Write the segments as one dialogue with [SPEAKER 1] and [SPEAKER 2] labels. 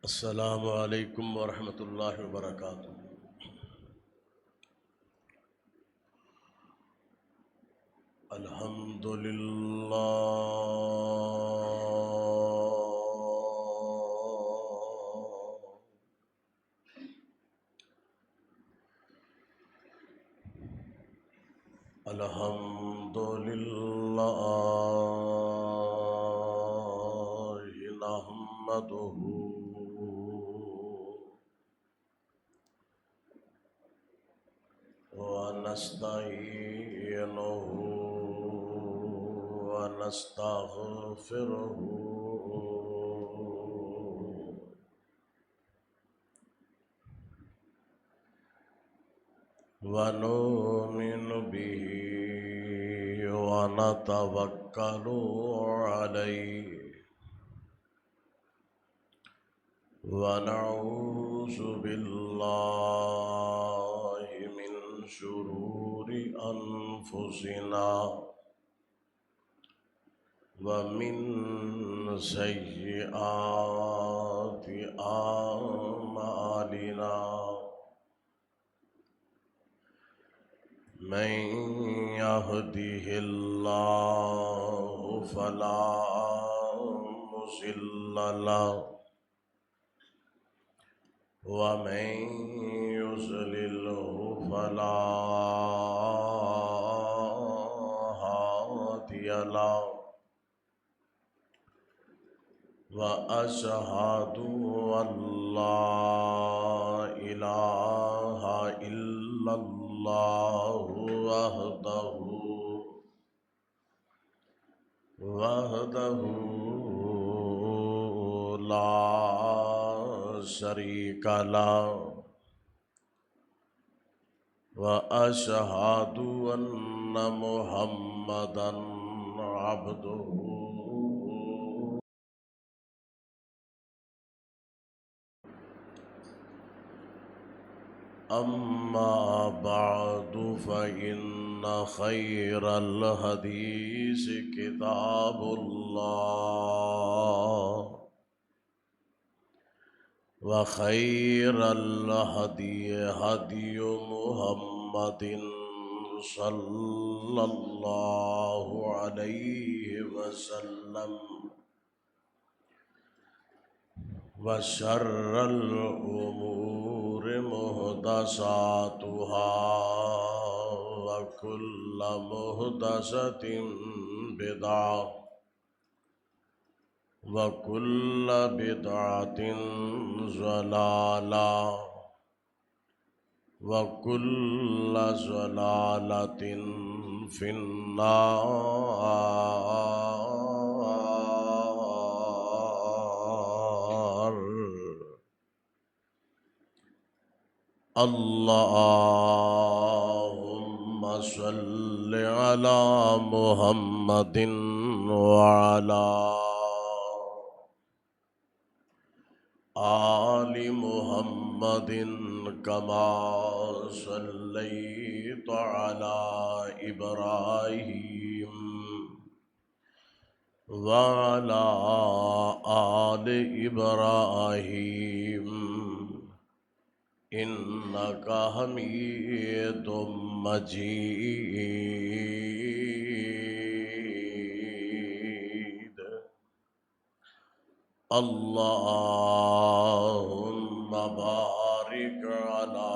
[SPEAKER 1] السلام علیکم ورحمۃ اللہ وبرکاتہ۔ الحمد للہ الحمد للہ نحمدہ ونستعینہ ونستغفرہ ونؤمن به ونتوکل علیہ ونعوذ باللہ من شرور انفسنا ومن سیئات اعمالنا من يهده الله فلا مضل له ومن يضلله فلا هادي له وأشهد أن لا إله إلا الله وحده لا شريك له وأشهد أن محمدا عبده أما بعد فإن خير الحديث كتاب الله وخير الهدي هدي محمد صلى الله عليه وسلم وشر الأمور محدثاتها وكل محدثة بدعة وكل بدعة ضلالة وكل ضلالة في النار۔ اللهم صل على محمد وعلى آل محمد كما صليت على إبراهيم وعلى آل إبراهيم إنك حميد مجيد۔ اللهم بارك على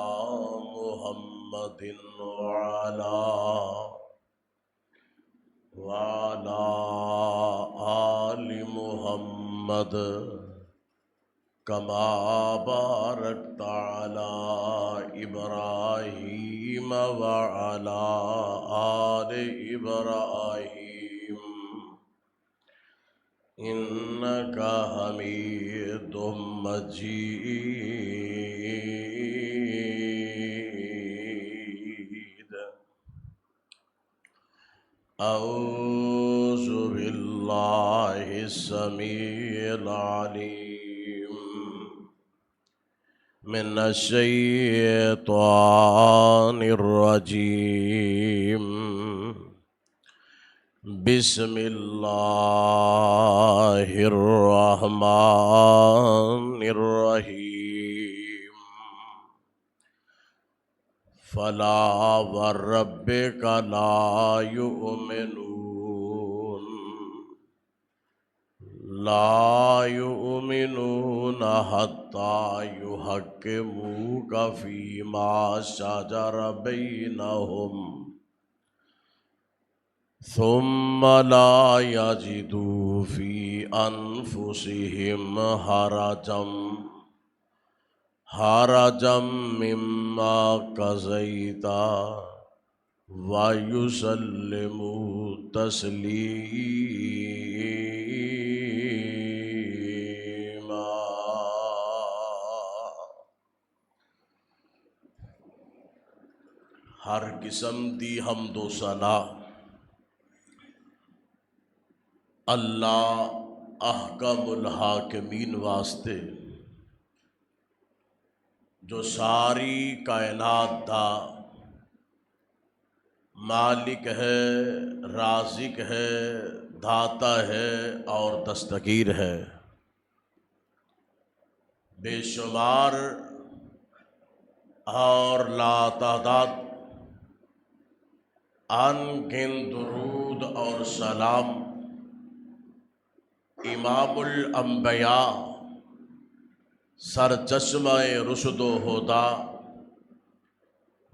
[SPEAKER 1] محمد وعلى آل محمد كما باركت على إبراهيم وعلى آل إبراهيم إنك حميد مجيد۔ أعوذ بالله السميع العليم من الشيطان الرجيم۔ بسم اللہ الرحمن الرحیم۔ فلا وربك لا يؤمنون حتى يحكموك فيما شجر بينهم ثم لا يجدوا في أنفسهم حرجا مما قضيت ويسلموا تسليما۔ ہر قسم دی حمد و ثنا اللہ احکم الحاکمین واسطے جو ساری کائنات دا مالک ہے، رازق ہے، داتا ہے اور دستگیر ہے۔ بے شمار اور لا تعداد ان گن درود اور سلام امام الانبیاء، سر چشمہ رشد و ہدا،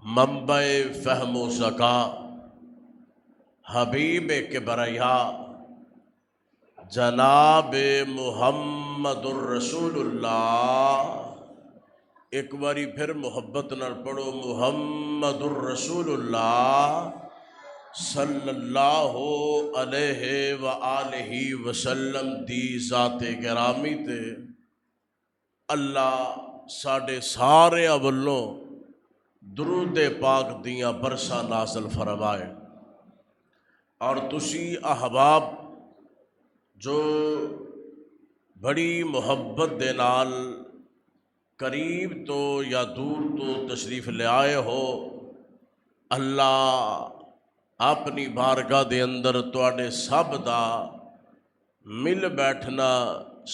[SPEAKER 1] منبع فہم و ذکا، حبیب کبریا جناب محمد الرسول اللہ۔ ایک باری پھر محبت نال پڑھو، محمد الرسول اللہ صلی اللہ علیہ وآلہ وسلم دی ذات گرامی تے اللہ ساڈے سارے والوں درود پاک دیاں برساں نازل فرمائے۔ اور تسی احباب جو بڑی محبت دے نال قریب تو یا دور تو تشریف لے آئے ہو، اللہ اپنی بارگاہ دے اندر تواڈے سب دا مل بیٹھنا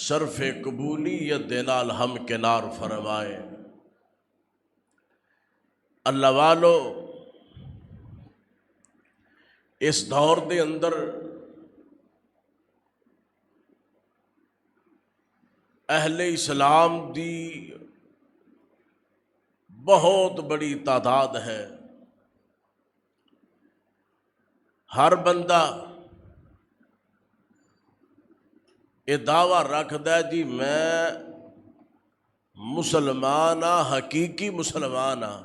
[SPEAKER 1] شرف قبولیت دے نال ہمکنار فرمائے۔ اللہ والو، اس دور دے اندر اہل اسلام دی بہت بڑی تعداد ہے۔ ہر بندہ یہ دعویٰ رکھدا ہے جی میں مسلمان ہاں، حقیقی مسلمان ہاں۔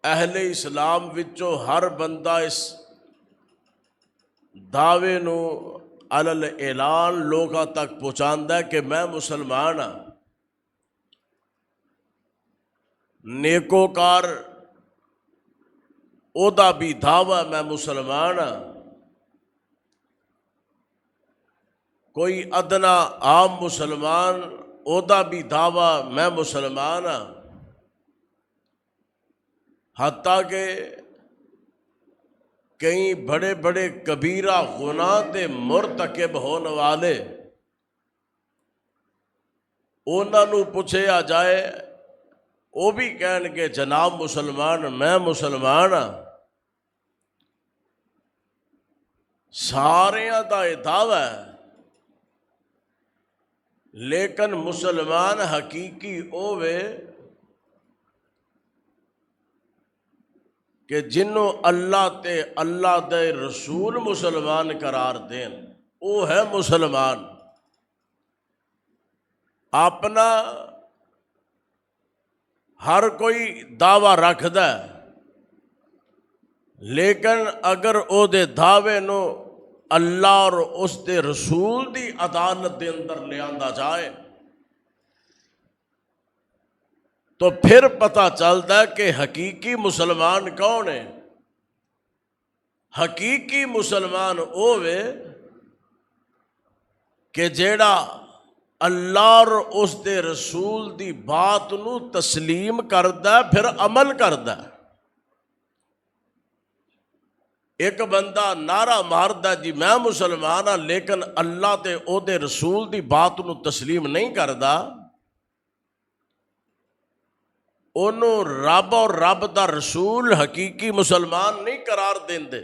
[SPEAKER 1] اہل اسلام وچوں ہر بندہ اس دعوے نو علل اعلان لوگاں تک پہنچاندا ہے کہ میں مسلمان ہاں۔ نیکوکار او دا بھی دعویٰ میں مسلمان ہاں۔ کوئی ادنا عام مسلمان او دا بھی دعویٰ میں مسلمان ہاں۔ حتیٰ کہ کئی بڑے بڑے کبیرہ گناہ دے مرتکب ہونے والے انہاں نو پوچھیا جائے وہ بھی کہن کہ جناب مسلمان میں مسلمان ہاں۔ ساریاں دا یہ دعویٰ ہے، لیکن مسلمان حقیقی اوے کہ جنوں اللہ تے اللہ دے رسول مسلمان قرار دین، وہ ہے مسلمان۔ اپنا ہر کوئی دعویٰ رکھدا ہے، لیکن اگر او دے دعوے نو اللہ اور اس دے رسول دی عدالت دے اندر لے آندا جائے تو پھر پتہ چلتا ہے کہ حقیقی مسلمان کون ہے۔ حقیقی مسلمان ہووے کہ جیڑا اللہ اور اس دے رسول دی بات نو تسلیم کردا ہے، پھر عمل کردا ہے۔ ایک بندہ نعرہ ماردا جی میں مسلمان ہاں لیکن اللہ تے او دے رسول دی بات نو تسلیم نہیں کردا، انہوں رب اور رب دا رسول حقیقی مسلمان نہیں قرار دیندے۔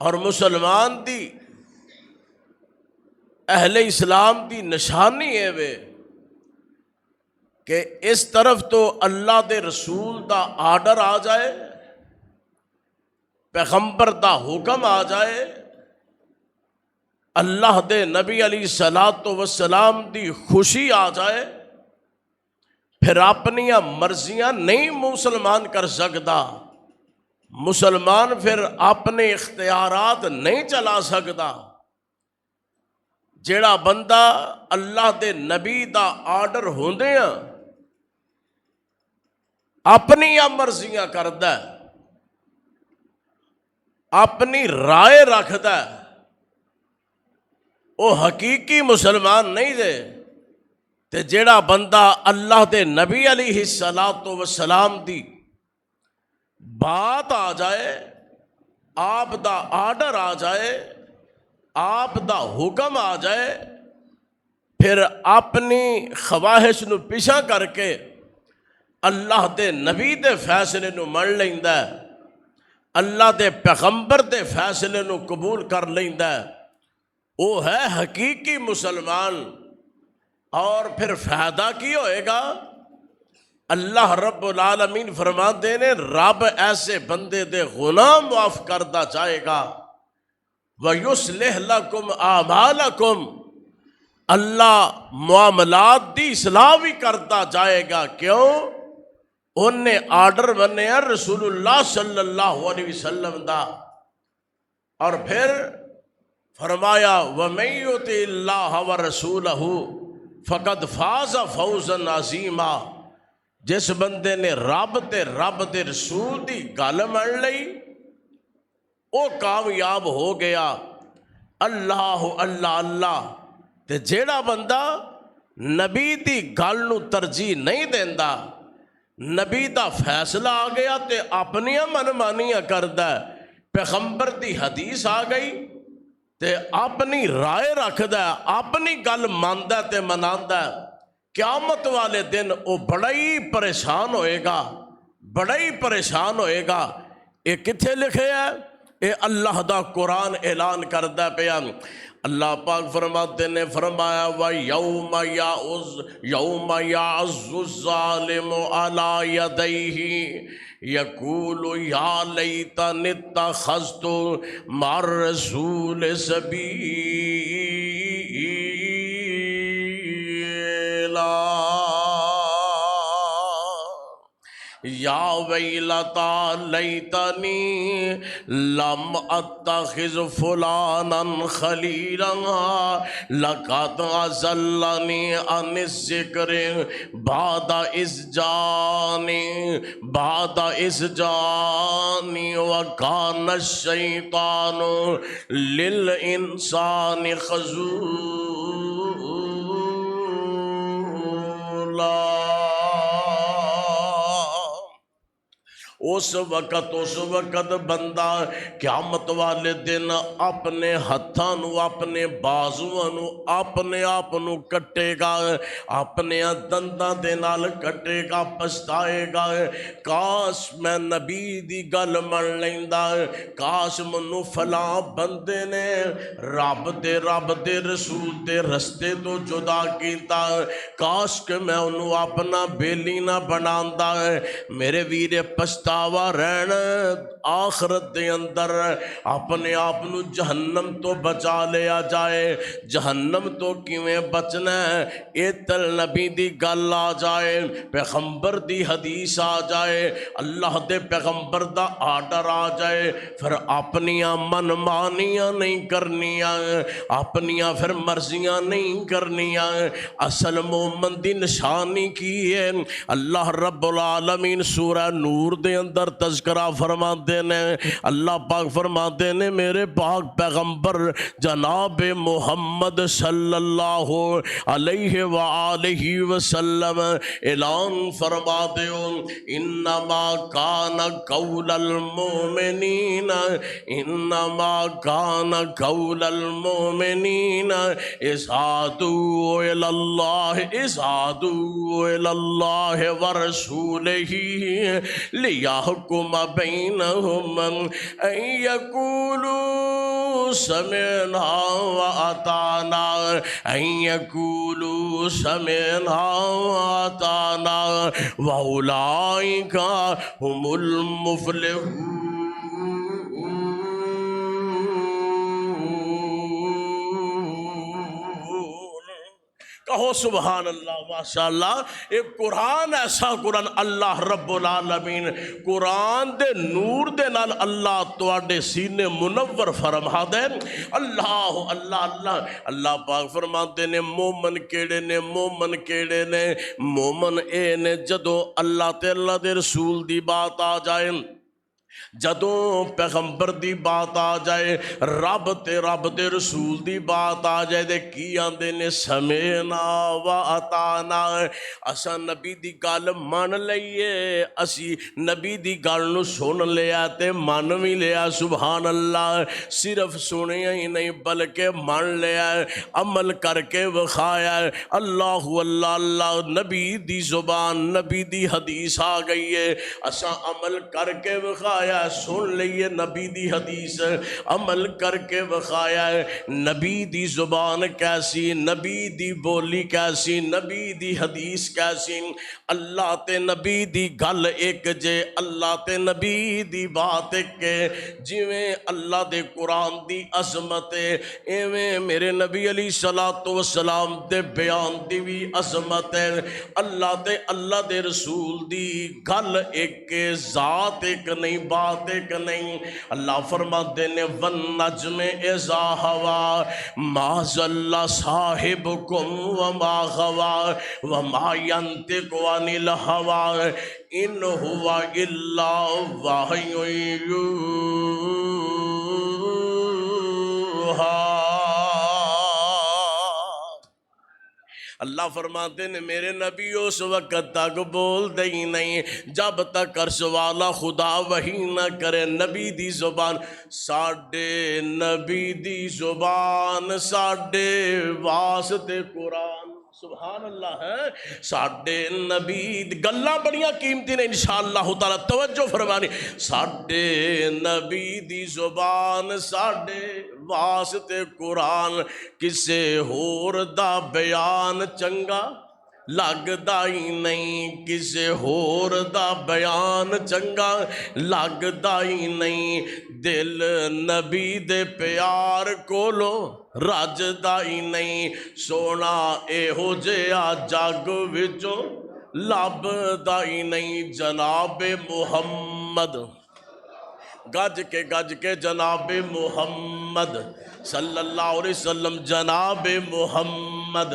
[SPEAKER 1] اور مسلمان دی اہل اسلام دی نشانی ہے وے کہ اس طرف تو اللہ دے رسول دا آرڈر آ جائے، پیغمبر دا حکم آ جائے، اللہ دے نبی علیہ الصلوۃ والسلام دی خوشی آ جائے، پھر اپنیاں مرضیاں نہیں مسلمان کر سکتا، مسلمان پھر اپنے اختیارات نہیں چلا سکتا۔ جیڑا بندہ اللہ دے نبی دا آرڈر ہوندے ہیں اپنیاں مرضیاں کردا ہے، اپنی رائے رکھدا ہے، وہ حقیقی مسلمان نہیں دے۔ تے جیڑا بندہ اللہ دے نبی علیہ الصلوۃ والسلام دی بات آ جائے، آپ دا آرڈر آ جائے، آپ دا حکم آ جائے، پھر اپنی خواہش نو پیچھا کر کے اللہ دے نبی دے فیصلے نو من لیندا ہے، اللہ دے پیغمبر دے فیصلے نو قبول کر لیندا ہے، وہ ہے حقیقی مسلمان۔ اور پھر فائدہ کی ہوئے گا؟ اللہ رب العالمین فرماتے ہیں رب ایسے بندے دے گناہ معاف کردا چاہے گا، وَيُصْلِحْ لَكُمْ أَعْمَالَكُمْ، اللہ معاملات دی اصلاح بھی کرتا جائے گا۔ کیوں؟ انہیں آرڈر بنے ہیں رسول اللہ صلی اللہ علیہ وسلم دا۔ اور پھر فرمایا وَمَن يُطِعِ اللَّهَ وَرَسُولَهُ فَقَدْ فَازَ فَوْزًا عَظِيمًا، جس بندے نے رب تے رب دے رسول دی گل من لئی وہ کامیاب ہو گیا۔ اللہ اللہ اللہ۔ تے جیڑا بندہ نبی دی گل نو ترجیح نہیں دیندا، نبی دا فیصلہ آ گیا تے اپنیاں من مانیاں کردا ہے، پیغمبر دی حدیث آ گئی تے اپنی رائے رکھدا ہے، اپنی گل ماندا تے مناندا ہے، قیامت والے دن وہ بڑا ہی پریشان ہوئے گا، بڑا ہی پریشان ہوئے گا۔ یہ کتھے لکھے ہے؟ یہ اللہ دا قرآن اعلان کردہ پیا۔ اللہ پاک فرماتے نے فرمایا وَيَوْمَ يَعَضُّ الظَّالِمُ عَلَى يَدَيْهِ يَقُولُ يَا لَيْتَنِي اتَّخَذْتُ مَعَ الرَّسُولِ سَبِيلًا یا ویلتا لیتنی لم اتخذ فلانا خلیلا لقد اضلنی عن الذکر بعد اذ جانی وکان الشیطان للانسان خذولا۔ اس وقت بندہ قیامت والے دن اپنے ہتھاں اپنے بازواں اپنے آپ کٹے گا، اپنے دنداں دے نال کٹے گا، پچھتائے گا کاش میں نبی دی گل من لیندا، کاش منو فلاں بندے نے رب دے رسول دے رستے تو جدا کیتا، کاش کہ میں انہوں اپنا بیلی نہ بناندا۔ میرے ویرے پچھتا رہنا آخرت دے اندر اپنے آپ نو جہنم تو بچا لیا جائے۔ جہنم تو کیویں بچنا ہے؟ اے تل نبی دی گل آ جائے، پیغمبر دی حدیث آ جائے، اللہ دے پیغمبر دا آرڈر آ جائے، پھر اپنیاں من مانیاں نہیں کرنیاں، اپنیاں پھر مرضیاں نہیں کرنیاں۔ اصل مومن دی نشانی کی ہے؟ اللہ رب العالمین سورہ نور دے اندر تذکرہ فرماتے نے، اللہ پاک فرماتے نے میرے پاک پیغمبر جناب محمد صلی اللہ علیہ وآلہ وسلم اعلان فرما دیو، انما کان قول المؤمنین، انما کان قول المؤمنین اذا دعوا الی اللہ، اذا دعوا الی اللہ ورسولہ لیحکم بینہم ان یقولوا سمعنا واطعنا، ان یقولوا سمعنا واطعنا واولئک هم المفلحون۔ کہو سبحان اللہ، ماشاءاللہ۔ ایک قرآن ایسا قرآن اللہ رب العالمین قرآن دے نور دے نال اللہ تواڈے سینے منور فرما دے۔ اللہ اللہ اللہ اللہ پاک فرماتے نے مومن کیڑے نے، مومن کیڑے نے، مومن اے نے جدو اللہ تے اللہ دے رسول دی بات آ جائے، جدوں پیغمبر دی بات آ جائے، رب تے رسول دی بات آ جائے دے کی آندے نے سمعنا و اطعنا، اسا نبی دی گل مان لئیے، اسی نبی دی گل نو سن لیا تے مان بھی لیا، سبحان اللہ۔ صرف سنیا ہی نہیں بلکہ مان لیا، عمل کر کے وکھایا۔ اللہ اللہ اللہ، نبی دی زبان نبی دی حدیث آ گئی ہے، اسا عمل کر کے وکھایا، سن لئیے نبی دی حدیث، عمل کر کے وکھایا ہے۔ نبی دی زبان کیسی، نبی دی بولی کیسی، نبی دی حدیث کیسی، اللہ تے نبی دی گل ایک جے، اللہ تے نبی دی بات ایک، جویں اللہ دے قرآن دی عظمت ہے ایویں میرے نبی علیہ السلام دے بیان دی بھی عظمت ہے۔ اللہ تے اللہ دے رسول دی گل ایک، ذات ایک نہیں، بات ایک نہیں۔ اللہ فرماتے نے والنجم اذا ہوا ما ضل صاحبکم وما غوا وما ینطق عن الہوا ان هو الا وحی یوحی۔ اللہ فرماتے ہیں میرے نبی اس وقت تک بول دے ہی نہیں جب تک عرش والا خدا وحی نہ کرے۔ نبی دی زبان ساڈے، نبی دی زبان ساڈے واسطے قرآن، سبحان اللہ ہے۔ ساڈے نبی گلاں بڑیاں قیمتی نے انشاءاللہ تعالی، توجہ فرمانی۔ ساڈے نبی دی زبان ساڈے واسطے قرآن، کسے ہور دا بیان چنگا لگدا ہی نہیں، کسے ہور دا بیان چنگا لگدا ہی نہیں۔ دل نبی دے پیار کولو رجدا ہی نہیں، سونا ایہو جیا جگ وچوں لبدا ہی نہیں۔ جناب محمد، گج کے جناب محمد صلی اللہ علیہ وسلم، جناب محمد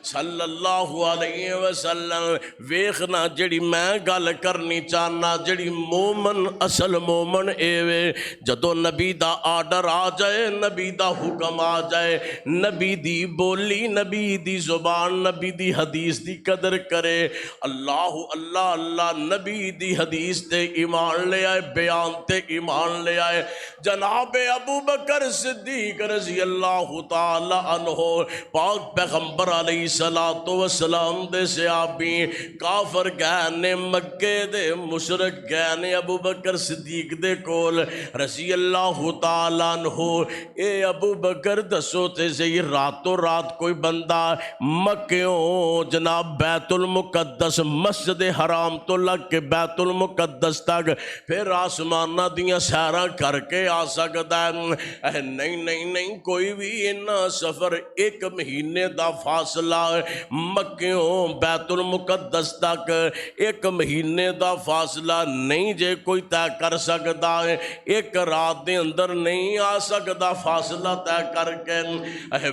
[SPEAKER 1] صلی اللہ علیہ وسلم، ویخنا جڑی میں گل کرنی چاہنا، جڑی مومن اصل مومن ایوے جدو نبی دا آرڈر آ جائے، نبی دا حکم آ جائے، نبی دی بولی، نبی دی زبان، نبی دی حدیث دی قدر کرے۔ اللہ اللہ اللہ، نبی دی حدیث تے ایمان لے آئے، بیان تے ایمان لے آئے۔ جناب ابو بکر صدیق رضی اللہ تعالی عنہ، پاک پیغمبر علیہ السلام دے صحابی، کافر گئے نے مکے دے، مشرک گئے نے ابو بکر صدیق دے کول رضی اللہ تعالی عنہ۔ اے ابو بکر دسو تے صحیح، راتوں رات کوئی بندہ مکیوں جناب بیت المقدس، مسجد حرام تو لگ کے بیت المقدس تک، پھر آسمانہ دیاں سیراں کر کے آ سکتا ہے؟ نہیں نہیں نہیں، کوئی بھی انہاں سفر ایک مہینے دا فاصلہ مکیوں بیت المقدس تک ایک مہینے دا فاصلہ نہیں جے کوئی طے کر سکتا ہے، ایک رات دے اندر نہیں آ سکتا فاصلہ طے کر کے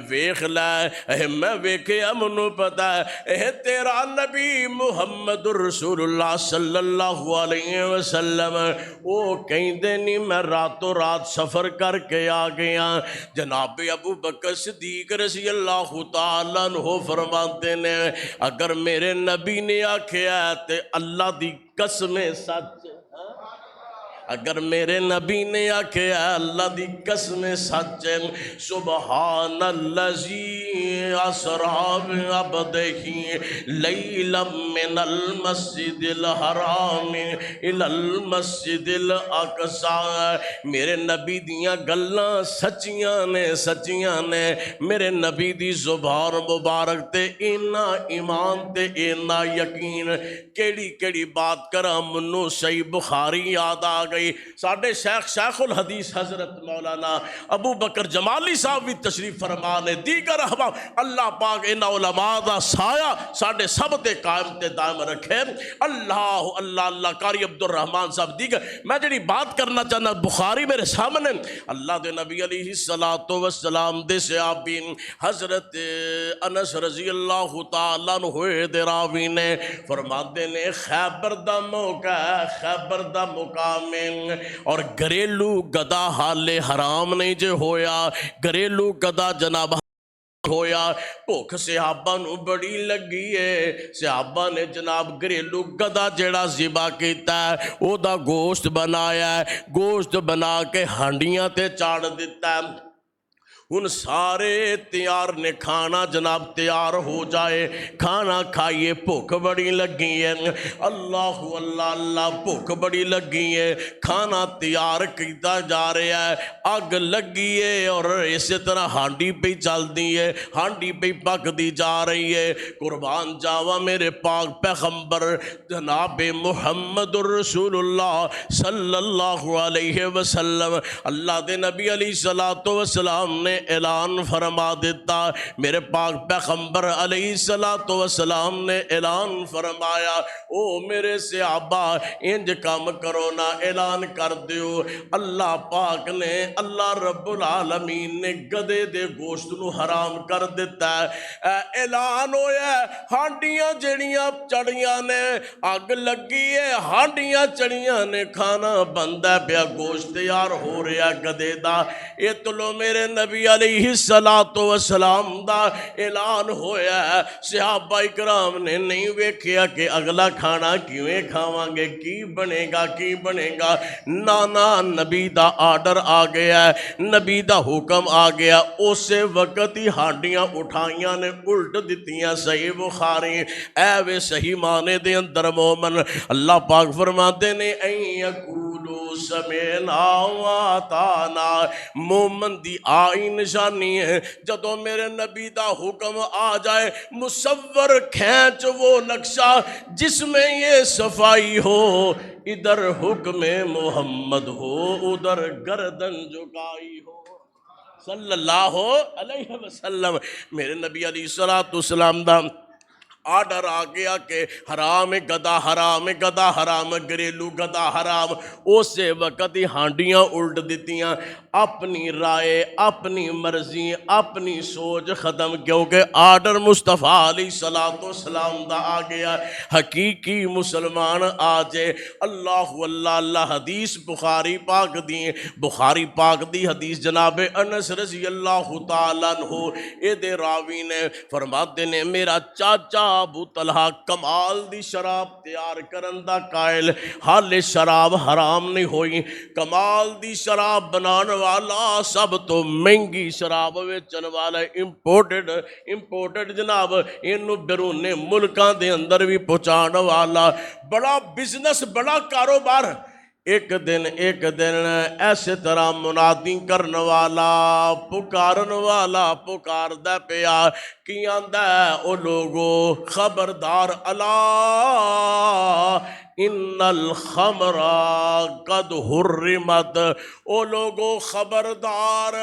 [SPEAKER 1] ویکھ لے میں ویکھیا منوں پتا ہے تیرا نبی محمد رسول اللہ صلی اللہ علیہ وسلم وہ کہندے نہیں میں راتوں رات سفر کر کے آ گیا۔ جناب ابو بکر صدیق رضی اللہ تعالیٰ عنہ فرماتے نے اگر میرے نبی نے آکھیا تے اللہ دی قسم سچ، اگر میرے نبی نے آکھیا اللہ دی قسم سچ، سبحان الذی اسریٰ بعبدہ لیلا من المسجد الحرام الی المسجد الاقصی، میرے نبی دیاں گلاں سچیاں نے میرے نبی دی زبان مبارک تے اینا ایمان تے اینا یقین، کیڑی بات کراں منوں صحیح بخاری یاد آ گئی۔ ساڈے شیخ الحدیث حضرت مولانا ابو بکر جمالی صاحب بھی تشریف فرما نے، دیگر احباب اللہ پاک ان علماء دا سایہ ساڈے سب تے قائم تے دائم رکھے۔ اللہ اللہ اللہ قاری عبد الرحمن صاحب دیگر میں جڑی بات کرنا چاہنا بخاری میرے سامنے، اللہ دے نبی علیہ السلام دے صحابی حضرت انس رضی اللہ تعالیٰ عنہ دے راوی نے فرماتے نے خیبر دا موقع خیبر دا مقام اور گھریلو گدا حال حرام نہیں جے ہویا، گھریلو گدا جناب ہویا، بھوک صحابہ نو بڑی لگی ہے، صحابہ نے جناب گھریلو گدا جیڑا ذبح کیتا ہے او دا گوشت بنایا ہے، گوشت بنا کے ہانڈیاں تے چاڑ دیتا ہے۔ ان سارے تیار نے کھانا جناب تیار ہو جائے، کھانا کھائیے، بھوک بڑی لگی ہے، اللہ اللہ اللہ بھوک بڑی لگی ہے، کھانا تیار کیتا جا رہا ہے، آگ لگی ہے اور اسی طرح ہانڈی پہ چل دی ہے، ہانڈی پہ پک دی جا رہی ہے۔ قربان جاوا میرے پاک پیغمبر جناب محمد رسول اللہ صلی اللہ علیہ وسلم، اللہ دے نبی علیہ السلام نے اعلان فرما دیتا، میرے پاک پیغمبر علیہ السلام نے اعلان فرمایا او میرے صحابہ انج کام کرو نا، اعلان کر دیو اللہ پاک نے اللہ رب العالمین نے گدے دے گوشت نو حرام کر دیتا ہے۔ اعلان ہویا ہانڈیاں جڑیاں چڑیاں نے آگ لگی ہے، ہانڈیاں چڑیاں نے کھانا بندہ پیا گوشت تیار ہو رہا گدے دا، اتلو میرے نبی علیہ السلام دا اعلان ہویا ہے۔ صحابہ اکرام نے نہیں ویکھیا کہ اگلا کھانا کیویں کھاواں گے، کی بنے گا، نانا نبی دا آرڈر آ گیا ہے، نبی دا حکم آ گیا، اسے وقت ہی ہانڈیاں اٹھائیاں نے الٹ دتیاں۔ صحیح بخاری اے وے صحیح معنی دے اندر مومن اللہ پاک فرماتے نے این یقولو سمعنا واتانا، مومن دی آئی نشانی ہے جدو میرے نبی دا حکم آ جائے مصور کھینچ وہ نقشہ جس میں یہ صفائی ہو، ادھر حکم محمد ہو ادھر گردن جھکائی ہو صلی اللہ علیہ وسلم۔ میرے نبی علیہ السلام دا آرڈر آ گیا کہ حرام گدا حرام گھریلو گدا حرام، اسے وقت ہی ہانڈیاں الٹ دیتیاں، اپنی رائے اپنی مرضی اپنی سوچ ختم، کیونکہ آرڈر مصطفیٰ علیہ السلام دا آ گیا۔ حقیقی مسلمان آجے اللہ اللہ اللہ حدیث بخاری پاک دی حدیث جناب انس رضی اللہ تعالیٰ عنہ اے دے راوی نے فرماتے نے میرا چاچا ابو طلحہ کمال دی شراب تیار کرن دا قائل، حال شراب حرام نہیں ہوئی، کمال دی شراب بنان والا سب تو مہنگی شراب ویچن والا امپورٹڈ جناب انو بیرون ملکاں دے اندر بھی پہنچان والا بڑا بزنس بڑا کاروبار۔ ایک دن ایسے طرح منادی کرن والا پکارن والا پکار دے پیا کی آندہ او لوگو خبردار اللہ ان الخمر قد حرمت، او لوگو خبردار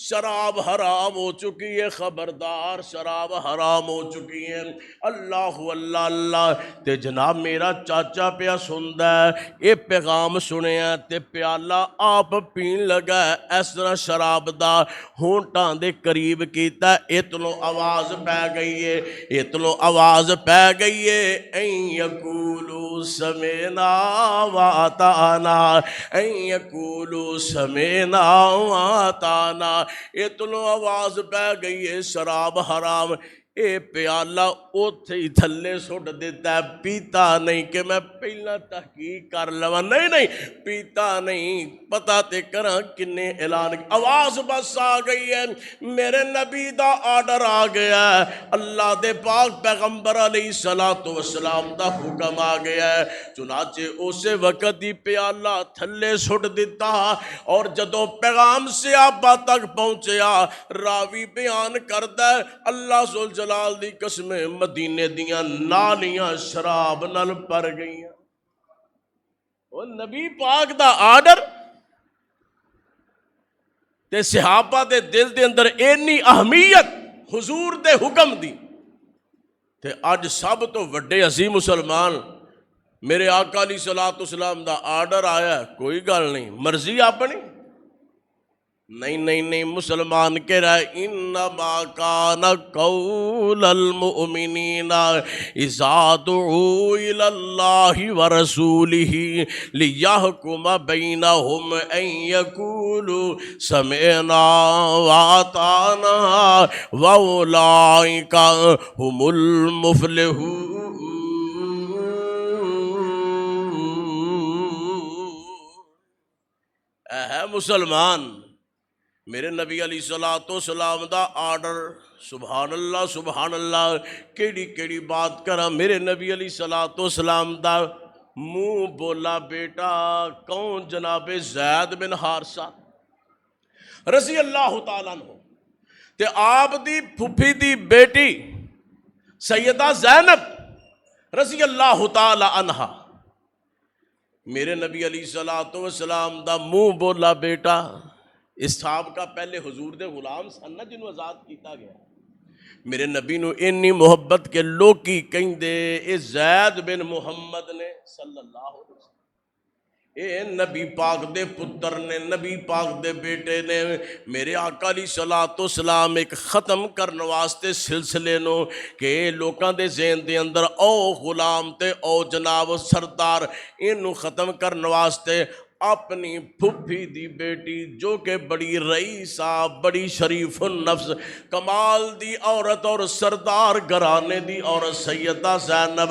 [SPEAKER 1] شراب حرام ہو چکی ہے، خبردار شراب حرام ہو چکی ہے۔ اللہ اللہ اللہ تے جناب میرا چاچا پیا سندا ہے، اے پیغام سنیا تے پیالہ آپ پین لگا ہے، اس طرح شراب دا ہونٹاں دے قریب کیتا، اتنو آواز پہ گئی ہے، اتنو آواز پہ گئی ہے، این یقولو سمینا واتانا، این یقولو سمینا واتانا، اتنو آواز پہ گئی ہے شراب حرام۔ اے پیالہ اوتھے ہی تھلے سٹ دیتا ہے، پیتا نہیں کہ میں پہلا تحقیق کر لوا، نہیں نہیں پیتا نہیں، پتہ تے کراں کنے اعلان، آواز بس آ گئی ہے، میرے نبی دا آرڈر آ گیا ہے، اللہ دے پاک پیغمبر علیہ السلام دا حکم آ گیا ہے۔ چنانچہ اسے وقت ہی پیالہ تھلے سٹ دیتا، اور جدوں پیغام صحابہ تک پہنچیا، راوی بیان کردا ہے اللہ ذوالجلال دی قسم مدینے دیاں نالیاں شراب نال پر گئیاں۔ وہ نبی پاک دا آرڈر تے صحابہ دے دل دے اندر اینی اہمیت حضور دے حکم دی، تے اج سب تو وڈے عظیم مسلمان میرے آقا علیہ السلام دا آرڈر آیا ہے، کوئی گل نہیں، مرضی اپنی نہیں نہیں نہیں، مسلمان کہہ رہا ہے انما کان قول المؤمنین اذا دعوا الی اللہ ورسولہ لیحکم بینہم ان یقولوا سمعنا واطعنا واولئک هم المفلحون۔ اے مسلمان، میرے نبی علیہ السلام دا آرڈر، سبحان اللہ، کیڑی کیڑی بات کراں، میرے نبی علیہ السلام دا منہ بولا بیٹا کون؟ جناب زید بن حارثہ رضی اللہ تعالیٰ عنہ، تے آپ دی پھپھی دی بیٹی سیدہ زینب رضی اللہ تعالیٰ عنہ، میرے نبی علیہ السلام دا منہ بولا بیٹا، اس صاحب کا پہلے حضور دے غلام سن نا جنہوں آزاد کیتا گیا، میرے نبی نو انی محبت کے لوکی کہیں دے اے زید بن محمد نے صلی اللہ علیہ وسلم، اے نبی پاک دے پتر نے، نبی پاک دے بیٹے نے، میرے آقا علیہ السلام ایک ختم کرنے واسطے سلسلے نو کہ لوکاں دے ذہن دے اندر او غلام تے او جناب سردار، انو ختم کرنے واسطے اپنی پھپھی دی بیٹی جو کہ بڑی رئیسہ، بڑی شریف النفس، کمال دی عورت اور سردار گھرانے دی عورت سیدہ زینب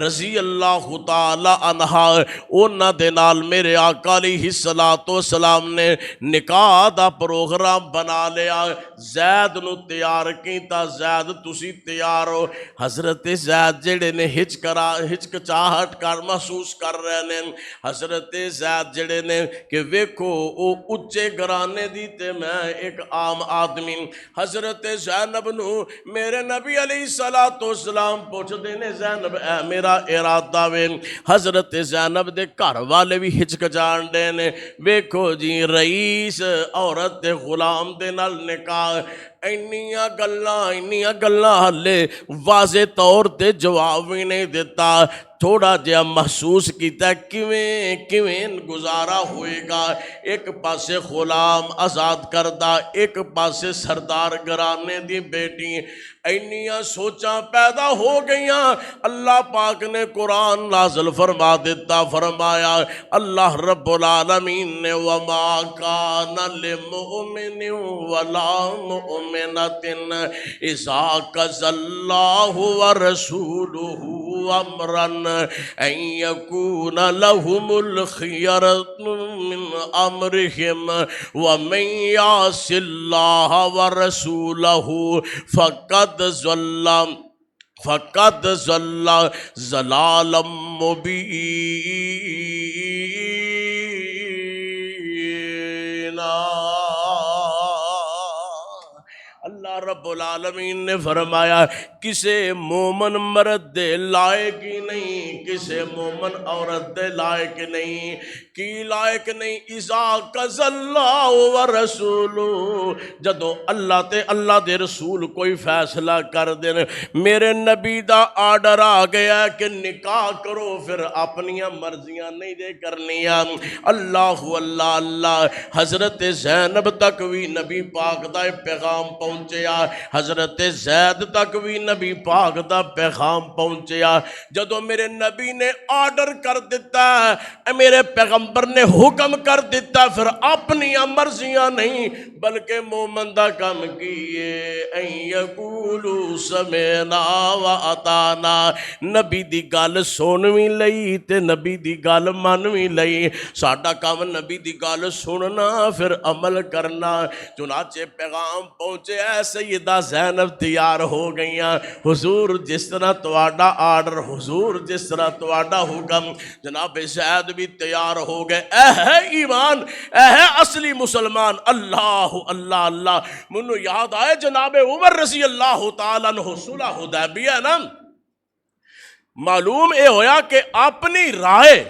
[SPEAKER 1] رضی اللہ تعالی عنہا، انہاں دے نال میرے آقا علیہ السلام نے نکاح دا پروگرام بنا لیا، زید نو تیار کیتا، زید تسی تیار ہو۔ حضرت زید جڑے نے ہچکچاہٹ کر محسوس کر رہے نے، حضرت زید جڑے نے کہ ویکھو او اچے گھرانے دی تے میں ایک عام آدمی، حضرت زینب نو میرے نبی علیہ السلام پوچھ دینے زینب اے میرا ارادہ وے، حضرت زینب دے گھر والے بھی ہچکچان دینے، ویکھو جی رئیس عورت دے غلام دے نال نکاح، اینیاں گلاں ہلے واضح طور تے جواب بھی نہیں دیتا، تھوڑا جہا محسوس کیتا کیویں گزارا ہوئے گا، ایک پاسے غلام آزاد کردہ، ایک پاسے سردار گھرانے دی بیٹی، اینیاں سوچاں پیدا ہو گئیاں، اللہ پاک نے قرآن نازل فرما دیتا، فرمایا اللہ رب العالمین نے وَمَا كَانَ لِمُؤْمِنٍ وَلَا مُؤْمِنَةٍ إِذَا قَضَى اللَّهُ وَرَسُولُهُ أَمْرًا أَن يَكُونَ لَهُمُ الْخِيَرَةُ مِنْ أَمْرِهِمْ وَمَنْ يَعْصِ اللَّهَ وَرَسُولَهُ فقد ضل ضلالا مبینا۔ اللہ رب العالمین نے فرمایا کسے مومن مرد دے لائق ہی نہیں کسے مومن عورت دے لائق نہیں، کی لائق نہیں؟ اذا قضى اللہ ورسول، جدو اللہ تے اللہ دے رسول کوئی فیصلہ کر دین، میرے نبی دا آرڈر آ گیا کہ نکاح کرو، پھر اپنی مرضیاں نہیں دے کرنیاں۔ اللہ اللہ اللہ، حضرت زینب تک بھی نبی پاک دا پیغام پہنچیا، حضرت زید تک بھی نبی پاک دا پیغام پہنچیا۔ جدو میرے نبی نے آرڈر کر دیتا ہے، میرے پیغمبر نے حکم کر دیتا، پھر اپنی مرضیاں نہیں بلکہ مومن دا کم کیے، ان یقولوا سمعنا واطعنا، نبی دی گل سن بھی لئی تے نبی دی گل من بھی لئی۔ ساڈا کام نبی دی گل سننا پھر عمل کرنا۔ چنانچہ پیغام پہنچے، اے سیدہ زینب تیار ہو گئیاں، حضور جس طرح تواڈا آرڈر، حضور جس طرح تواڈا حکم، جناب زید بھی تیار ہو گئے۔ اے ہے ایمان، اے ہے اصلی مسلمان۔ اللہ اللہ اللہ، منو یاد آئے جناب عمر رضی اللہ تعالیٰ عنہ صلح حدیبیہ نا، معلوم اے ہویا کہ اپنی رائے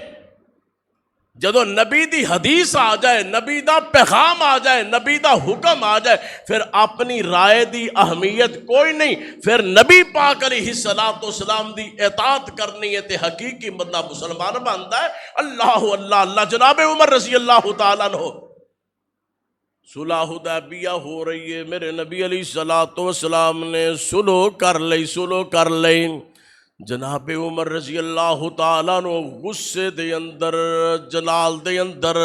[SPEAKER 1] جدو نبی دی حدیث آ جائے، نبی دا پیغام آ جائے، نبی دا حکم آ جائے، پھر اپنی رائے دی اہمیت کوئی نہیں، پھر نبی پاک علیہ السلام دی اطاعت کرنی ہے تے حقیقی بندہ مسلمان بنتا ہے۔ اللہ اللہ اللہ، جناب عمر رضی اللہ تعالیٰ عنہ، صلح حدیبیہ ہو رہی ہے، میرے نبی علیہ السلام نے سلو کر لئی۔ جناب عمر رضی اللہ تعالیٰ عنہ غصے دے اندر، جلال دے اندر،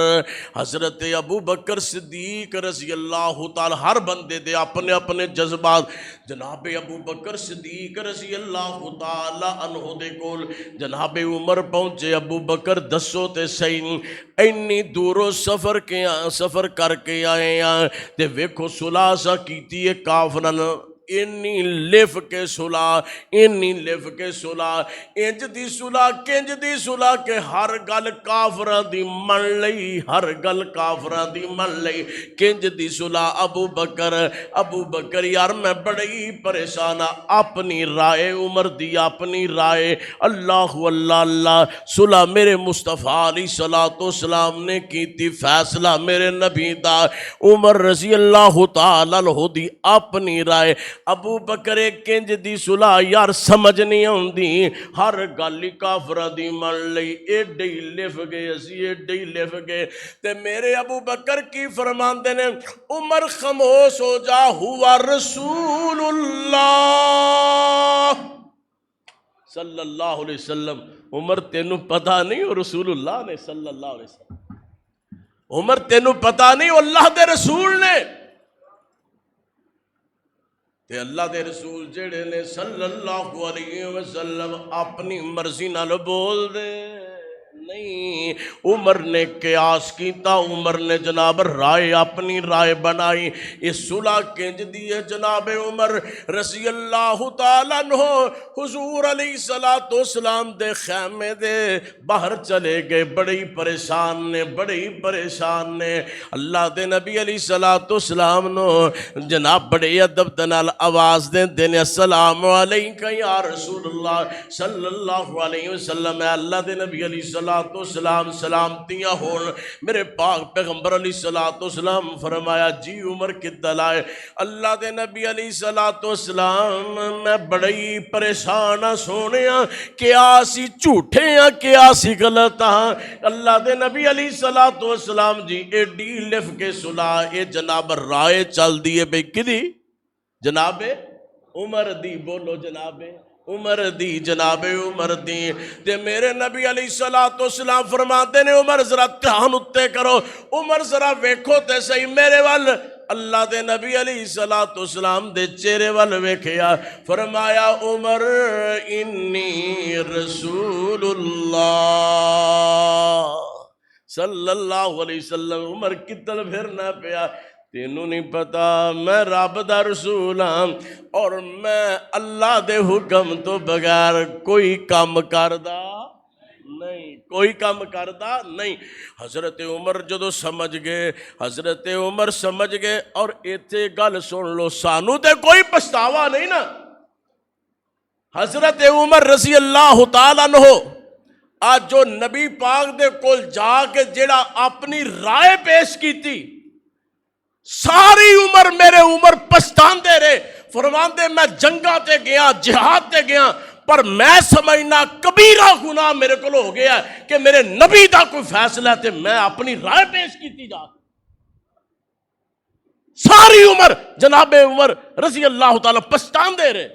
[SPEAKER 1] حضرت ابو بکر صدیق رضی اللہ تعالیٰ، ہر بندے دے اپنے اپنے جذبات، جناب ابو بکر صدیق رضی اللہ تعالیٰ عنہ دے کول جناب عمر پہنچے۔ ابو بکر دسو تے صحیح، اینی دوروں سفر کر کے آئے ہیں تے ویکھو صلح سا کیتی ہے کافرن، اینی لف کے صلح، اینی لف کے صلح، انج دی صلح کنج دی صلح کہ ہر گل کافران دی من لئی، ہر گل کافران دی من لئی۔ کنج دی صلح؟ ابو بکر یار میں بڑی پریشان ہاں، اپنی رائے عمر دی اپنی رائے، اللہ اللہ اللہ، صلح میرے مصطفیٰ علیہ السلام نے کیتی، فیصلہ میرے نبی دا، عمر رضی اللہ تعالیٰ عنہ دی اپنی رائے۔ ابو بکر کنج دی صلح یار سمجھ نہیں آندی، ہر گل کافراں دی من لئی، ایڈے ہی لف گئے، اسی ایڈے ہی لف گئے۔ تے میرے ابو بکر کی فرماندے نے، عمر خاموش ہو جا، ہوا رسول اللہ صلی اللہ علیہ وسلم۔ عمر تینوں پتہ نہیں وہ رسول اللہ نے صلی اللہ علیہ وسلم، عمر تینوں پتہ نہیں وہ اللہ دے رسول نے، تے اللہ دے رسول جڑے نے صلی اللہ علیہ وسلم اپنی مرضی نال بول دے نہیں۔ عمر نے قیاس کیتا، عمر نے جناب رائے اپنی رائے بنائی۔ اس صلح کنج دی ہے جناب عمر رضی اللہ تعالیٰ عنہ حضور علیہ السلام دے خیمے دے باہر چلے گئے، بڑی پریشان نے۔ اللہ دے نبی علیہ السلام نو جناب بڑے ادب دے نال آواز دے نے، السلام علیکہ یا رسول اللہ صلی اللہ علیہ وسلم۔ اے اللہ دے نبی علیہ السلام، سلامتیاں ہون میرے پاک پیغمبر علیہ السلام۔ فرمایا جی عمر کدل آئے؟ اللہ دے نبی علیہ السلام میں بڑی پریشان ہاں سونے ہاں، کیا سی جھوٹے ہاں کیا سی غلط ہاں۔ اللہ دے نبی علیہ السلام جی ایڈی لف کے صلح، اے جناب رائے چل دیئے بے کدی جناب عمر دی، بولو جناب عمر دی، جناب عمر دی۔ تے میرے نبی علیہ السلام فرماتے نے، عمر ذرا دھیان اتے کرو، عمر ذرا ویکھو تے صحیح میرے وال۔ اللہ دے نبی علیہ السلام دے چہرے وال ویکھیا، فرمایا عمر انی رسول اللہ صلی اللہ علیہ وسلم۔ عمر کتل پھرنا پیا، تینوں نہیں پتا میں رب دا رسول ہاں اور میں اللہ دے حکم تو بغیر کوئی کام کردا نہیں، کوئی کام کردا نہیں۔ حضرت عمر جدو سمجھ گئے، حضرت عمر سمجھ گئے، اور ایتھے گل سن لو، سانو تے کوئی پچھتاوا نہیں نا۔ حضرت عمر رضی اللہ تعالیٰ عنہ آج جو نبی پاک دے کول جا کے جڑا اپنی رائے پیش کیتی، ساری عمر میرے عمر پچھتاندے رہے، فرماندے میں جنگاں تے گیا، جہاد تے گیا، پر میں سمجھنا کبیرہ گناہ میرے کو ہو گیا کہ میرے نبی دا کوئی فیصلہ ہے تے میں اپنی رائے پیش کیتی جا۔ ساری عمر جناب عمر رضی اللہ تعالیٰ پچھتاندے رہے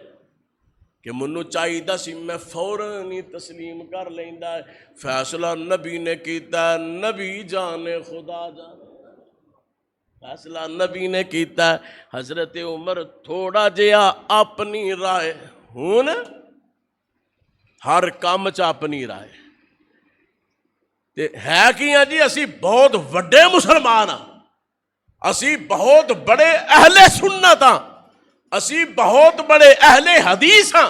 [SPEAKER 1] کہ منو چاہیے سی میں فوراً ہی تسلیم کر لیندا ہے، فیصلہ نبی نے کیتا ہے، نبی جانے خدا جانے، فیصلہ نبی نے کیتا ہے۔ حضرت عمر تھوڑا جہا اپنی رائے، ہون ہر کام چ اپنی رائے تے ہے کیاں جی، اسی بہت وڈے مسلمان ہاں، اسی بہت بڑے اہل سنت ہاں، اسی بہت بڑے اہل حدیث ہاں،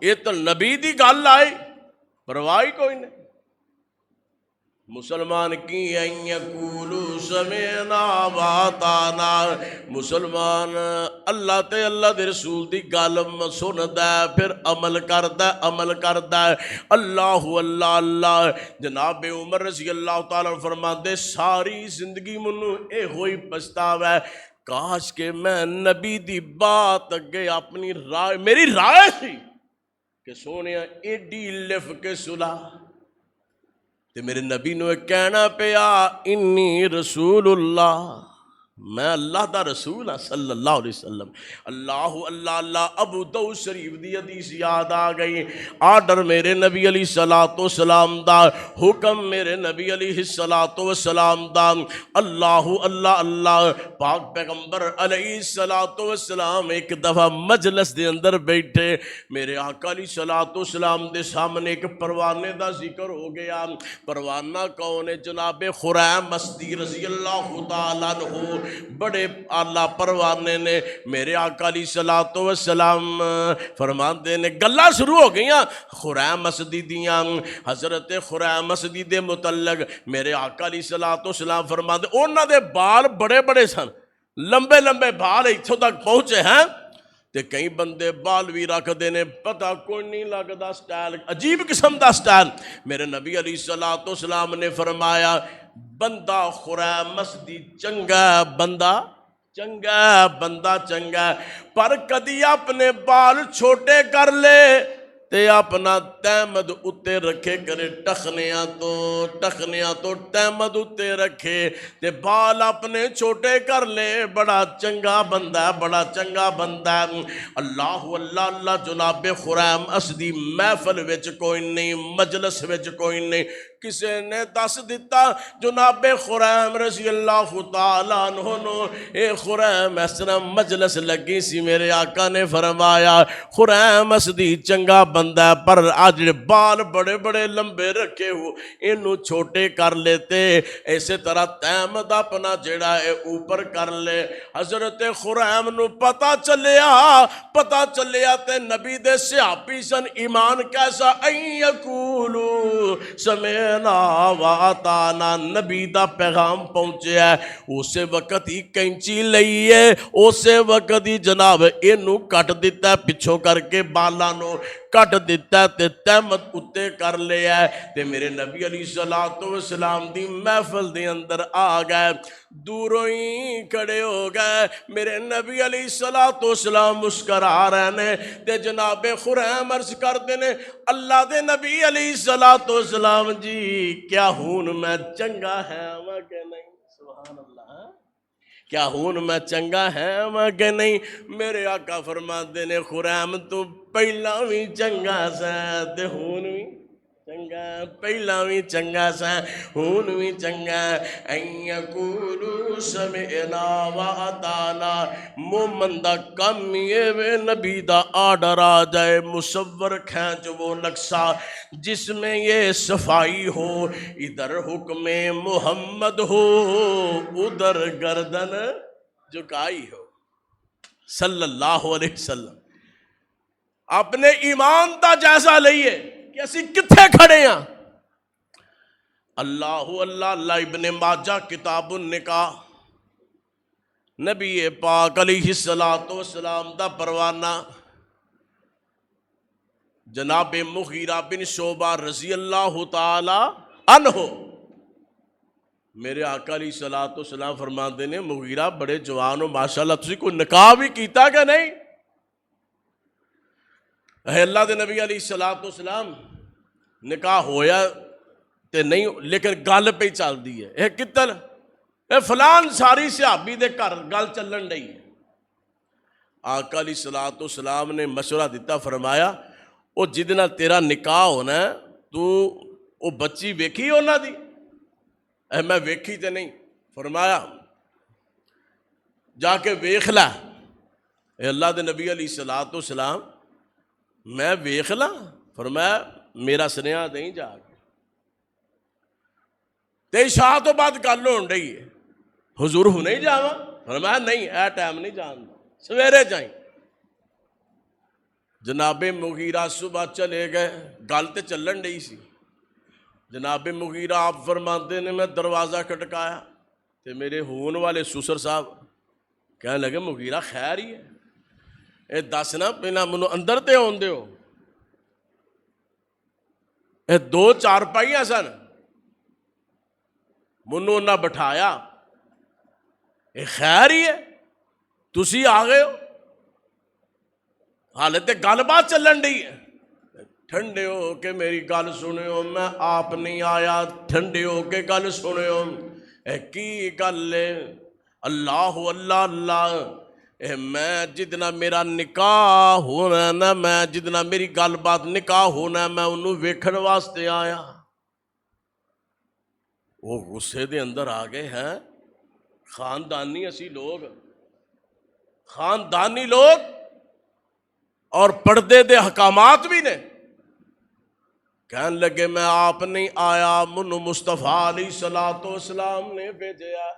[SPEAKER 1] یہ تو نبی دی گل آئی پرواہ کوئی نہیں۔ مسلمان کی این یقولوا سمعنا واطعنا، مسلمان اللہ تے اللہ دے رسول دی گل سندا ہے پھر عمل کردا ہے، عمل کردا ہے۔ اللہ اللہ اللہ، جناب عمر رضی اللہ تعالیٰ فرماندے ساری زندگی منو اے ہوئی پچھتاوا ہے، کاش کہ میں نبی دی بات اگے اپنی رائے، میری رائے سی کہ سونیا ایڈی لف کے سلا تے میرے نبی نے کہنا پیا انی رسول اللہ، میں اللہ دا رسول ہاں صلی اللہ علیہ وسلم۔ اللہ اللہ اللہ، ابو داؤد شریف دی حدیث یاد آ گئی، آرڈر میرے نبی علیہ الصلوۃ والسلام دا، حکم میرے نبی علیہ الصلوۃ والسلام دا۔ اللہ اللہ اللہ، پاک پیغمبر علیہ الصلوۃ والسلام ایک دفعہ مجلس دے اندر بیٹھے، میرے آقا علیہ الصلوۃ والسلام دے سامنے ایک پروانے دا ذکر ہو گیا۔ پروانہ کون ہے؟ جناب خریم مسدی رضی اللہ تعالیٰ عنہ، بڑے اعلیٰ پروانے نے۔ میرے آقا علیہ الصلوۃ والسلام فرماندے نے گلاں شروع ہو گئیاں خریم مسدی دیاں، حضرت خریم مسدی دے متعلق میرے آقا علیہ الصلوۃ والسلام فرماندے انہاں دے بال بڑے بڑے سن، لمبے لمبے بال اتھوں تک پہنچے ہیں، تے کئی بندے بال بھی رکھ دینے پتہ کوئی نہیں لگدا، سٹائل عجیب قسم دا سٹائل۔ میرے نبی علیہ الصلوۃ والسلام نے فرمایا بندہ خریم مسدی چنگا، بندہ چنگا، بندہ چنگا، پر کدی اپنے بال چھوٹے کر لے تے اپنا تحمد اتے رکھے کرے، ٹخنیاں تو تحمد اتے رکھے تے بال اپنے چھوٹے کر لے، بڑا چنگا بندہ، بڑا چنگا بندہ۔ اللہ اللہ اللہ، جناب خریم اسدی محفل وچ کوئی نہیں، مجلس وچ کوئی نہیں، کسے نے دس دیتا جناب خریم رضی اللہ تعالیٰ عنہ نو، اے خریم اس طرح مجلس لگی سی، میرے آقا نے فرمایا خریم اسدی چنگا بندہ ہے، پر آج بال بڑے بڑے لمبے رکھے ہو، انہوں چھوٹے کر لیتے، ایسے طرح تحمد اپنا جڑا ہے اوپر کر لے۔ حضرت خریم نو پتہ چلیا تے نبی دے صحابی سن، ایمان کیسا، این یقولو سمعنا واطعنا، نبی دا پیغام پہنچے ہے، اسے وقت ہی کینچی لئیے، اسے وقت ہی جناب انہوں کٹ دیتا ہے، پچھو کر کے بالانوں کٹ دیتا ہے تے تحمد اتے کر لیا ہے تے میرے نبی علیہ الصلوۃ والسلام دی محفل دے اندر آ گئے، دوروں ہی کھڑے ہو گئے، میرے نبی علیہ الصلوۃ والسلام مسکرا رہے ہیں تے جناب خریم عرض کر دینے اللہ دے نبی علیہ الصلوۃ والسلام جی کیا ہون میں چنگا ہے میں کہ نہیں؟ سبحان اللہ، کیا ہون میں چنگا ہے میں کہ نہیں؟ میرے آقا فرماندے نے خریم تو پہلا بھی چنگا سا تے ہون بھی چنگا، پہلا بھی چنگا سا ہون بھی چنگا، این یقولوا سمعنا واطعنا، مومن دا کم یہ وے نبی دا آرڈر آ جائے، مصور کھینچ وہ نقشہ جس میں یہ صفائی ہو، ادھر حکم محمد ہو ادھر گردن جھکائی ہو، صلی اللہ علیہ وسلم۔ اپنے ایمان دا جائزہ لئیے کہ اسی کتھے کھڑے ہیں۔ اللہ اللہ اللہ، ابن ماجہ کتاب النکاح، نبی پاک علیہ الصلوۃ والسلام دا پروانہ، جناب مغیرہ بن شعبہ رضی اللہ تعالی عنہ، میرے آقا علیہ الصلوۃ والسلام فرماتے نے مغیرہ بڑے جوان ہو ماشاءاللہ، تسی کوئی نکاح بھی کیتا کہ نہیں؟ اے اللہ دے نبی علیہ الصلوۃ والسلام نکاح ہویا تے نہیں، لیکن گل پہ چل دی ہے، اے کتل اے فلان ساری صحابی دے گھر گل چلن ڈئی ہے۔ آقا علیہ الصلوۃ والسلام نے مشورہ دیتا، فرمایا او جہد نال تیرا نکاح ہونا ہے تو او بچی ویکھی انہاں دی؟ اے میں ویکھی تے نہیں۔ فرمایا جا کے ویکھ لے۔ اے اللہ دے نبی علیہ الصلوۃ والسلام میں ویکھ لا؟ فرمایا میرا سنیا دیں جا کے۔ تے عشاء تو بعد گل ہون ڈئی ہے، حضور ہنے جاواں؟ فرمایا نہیں، اے ٹائم نہیں جان، سویرے جائیں۔ جناب مغیرہ صبح چلے گئے، گل تے چلن ڈئی سی۔ جناب مغیرہ آپ فرماتے نے میں دروازہ کھٹکایا تے میرے ہون والے سسر صاحب کہنے لگے مغیرہ خیر ہی ہے، اے دس نا پہلا منو اندر تے آن دیو۔ اے دو چارپائیاں سن، منو نہ بٹھایا، اے خیر ہی ہے تسی آ گئے ہو، حالت گل بات چلن ڈئی ہے۔ ٹھنڈے ہو کے میری گل سنو، میں آپ نہیں آیا، ٹھنڈے ہو کے گل سنو۔ اے کی گل ہے؟ اللہ اللہ اللہ، اے میں جتنا میرا نکاح ہونا نا، میں جتنا میری گل بات نکاح ہونا میں انہوں ویکھن واسطے آیا۔ وہ غصے دے اندر آ گئے ہیں، خاندانی اسی لوگ، خاندانی لوگ اور پردے دے حکامات بھی نے۔ کہنے لگے میں آپ نہیں آیا، منو مصطفیٰ علیہ الصلوۃ والسلام نے بھیجا۔